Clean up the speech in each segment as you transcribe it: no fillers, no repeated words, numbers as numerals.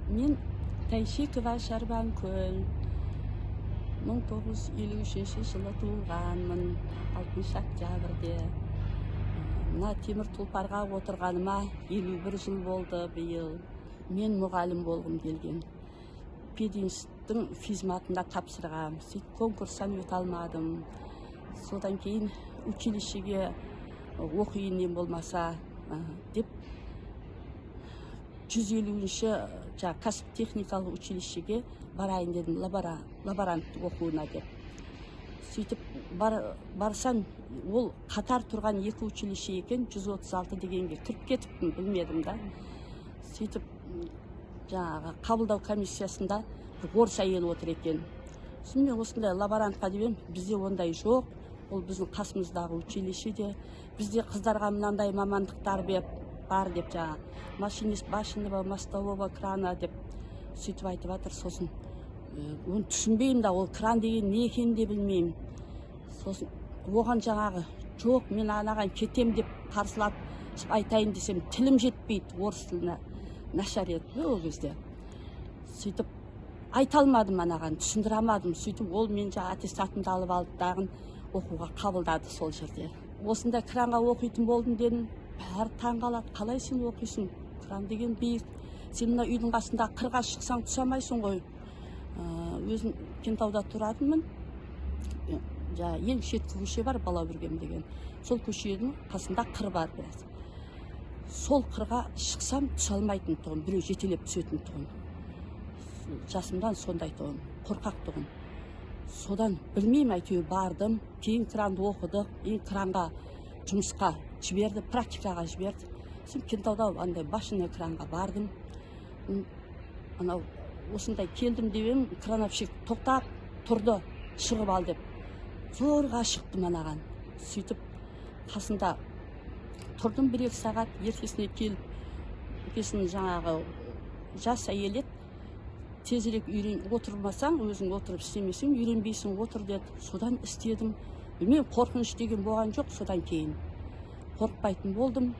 Мен Тайшикова Шарбанкөл 1953 жылы туылғанмын, 6 октябрьде. Мына темір тұлпарға отырғаныма 51 жыл болды биыл. Мен мұғалім болғым келген. Пединстің физматында тапсырғам. Сөйтіп конкурстан өте алмадым. Содан кейін училищеге оқиын не болмаса деп 150-ші кәсіп техникалық училищеге барайын дедім, лаборант оқуына деп. Сөйтіп барсам, ол қатар тұрған 2 училище екен, 136 дегенге кіріп кетіппін, білмедім да. Сөйтіп қабылдау комиссиясында орыс әйел отыр екен. Мен осындай лаборантқа деп едім, бізде ондай жоқ, ол біздің қасымыздағы училищеде. Бізде қыздарға мынандай мамандықтар бар деп, машинист башенного мостового крана деп сөйтіп айтып жатыр. Сосын оны түсінбеймін да, ол кран деген не екенін де білмеймін. Сосын оған жоқ, мен анаған кетем деп қарсылап айтайын десем, тілім жетпейді, орыс тіліне нашар еді ол кезде. Сөйтіп айта алмадым анаған, түсіндіре алмадым. Сөйтіп ол мен аттестатымды алып алып дағын оқуға қабылдады сол жерде. Осында кранға оқитын болдым дедім. Бәрі таңғалады, қалай сен оқисың? Кран деген биік. Сен мына үйдің қасында қырға шықсаң түсамайсың ғой. Өзім Кентауда тұратынмын. Ең шеткі көше бар, Балаубіргем деген. Сол көшенің қасында қыр бар біраз. Сол қырға шықсам түсе алмайтын тұғын, біреу жетелеп түсетін тұғын. Жасымдан сондай тұғын, қорқақ тұғын. Содан білмеймін, әйтеуір бардым, кейін кранды оқыдық, кранға жұмысқа жіберді, практикаға жіберді. Сен Кентауда андай башенный кранға бардым. Осындай келдім деп, крановщик тоқтап тұрды, шығып ал деп. Зорға шықтым анаған. Сөйтіп қасында тұрдым 1-2 сағат, ертесіне келіп, екесінің жас әйел еді. Тезірек отырмасаң, өзің отырып істемесең, үйренбейсің, отыр деді. Содан істедім. Білмеймін, қорқыныш деген болған жоқ, содан кейін қорықпайтын болдым.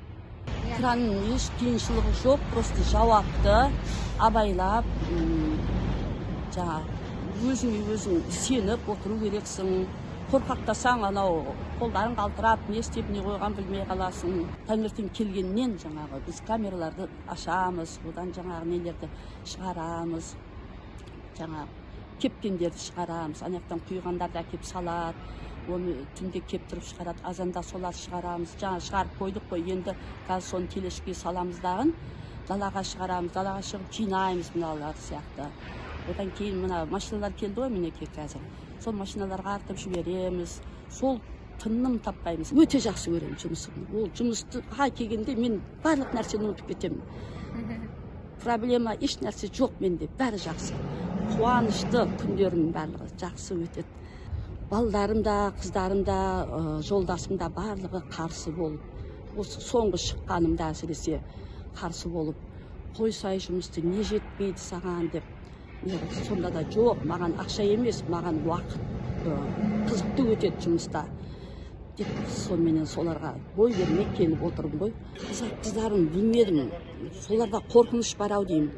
Кранның еш қиыншылығы жоқ, просто жауапты, абайлап, өзің сеніп отыру керексің. Қорқақтасаң, қолдарың қалтырап, не істеп, не қойған білмей қаласың. Таңертең келгеннен біз камераларды ашамыз, одан нелерді шығарамыз, кепкендерді шығарамыз, анаяқтан құйғандарды әкеп салады, оны түнде кептіріп шығарады, азанда солар шығарамыз. Шығарып қойдық қой, енді қазір соны телешке саламыз дағын, далаға шығарамыз, далаға шығып жинаймыз мыналар сияқты. Одан кейін мына машиналар келді ғой, мінеке қазір. Сол машиналарға артып жібереміз, сол тыным таппаймыз. Өте жақсы көремін жұмысымды. Ол жұмысқа келгенде мен барлық нәрсені ұмытып кетемін. Проблема, еш нәрсе жоқ менде, бәрі жақсы. Қуанышты күндерім барлығы жақсы өтеді. Балдарым да, қыздарым да, жолдасым да барлығы қарсы болып, осы соңғы шыққанымда әсіресе қарсы болып, қойсай жұмысты не жетпейді саған деп. Сонда да жоқ, маған ақша емес, маған уақыт қызықты өтеді жұмыста деп, сонымен соларға бой бермей келіп отырмын ғой. Қыздарым білмедім, соларға қорқыныш бар ау деймін.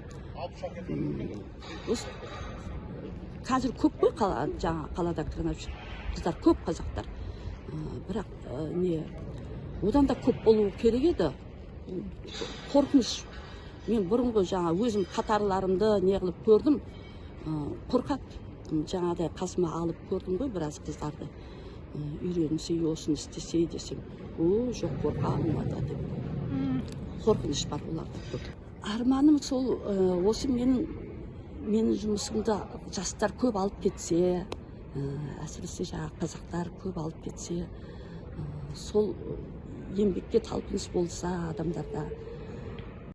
Қазір көп қой қалада қыздар, көп қазақтар. Бірақ одан да көп болуы керек еді. Қорқыныш. Мен бұрынғы өзім қатарларымды не қылып көрдім, қорқады. Жаңағыдай қасыма алып көрдім ғой біраз қыздарды. Үйренсе, осыны істесе десем, жоқ қорқамын деп. Қорқыныш бар оларда көп. Арманым сол, осы менің жұмысымды жастар көп алып кетсе, әсіресе қазақтар көп алып кетсе, сол еңбекке талпыныс болса адамдарда,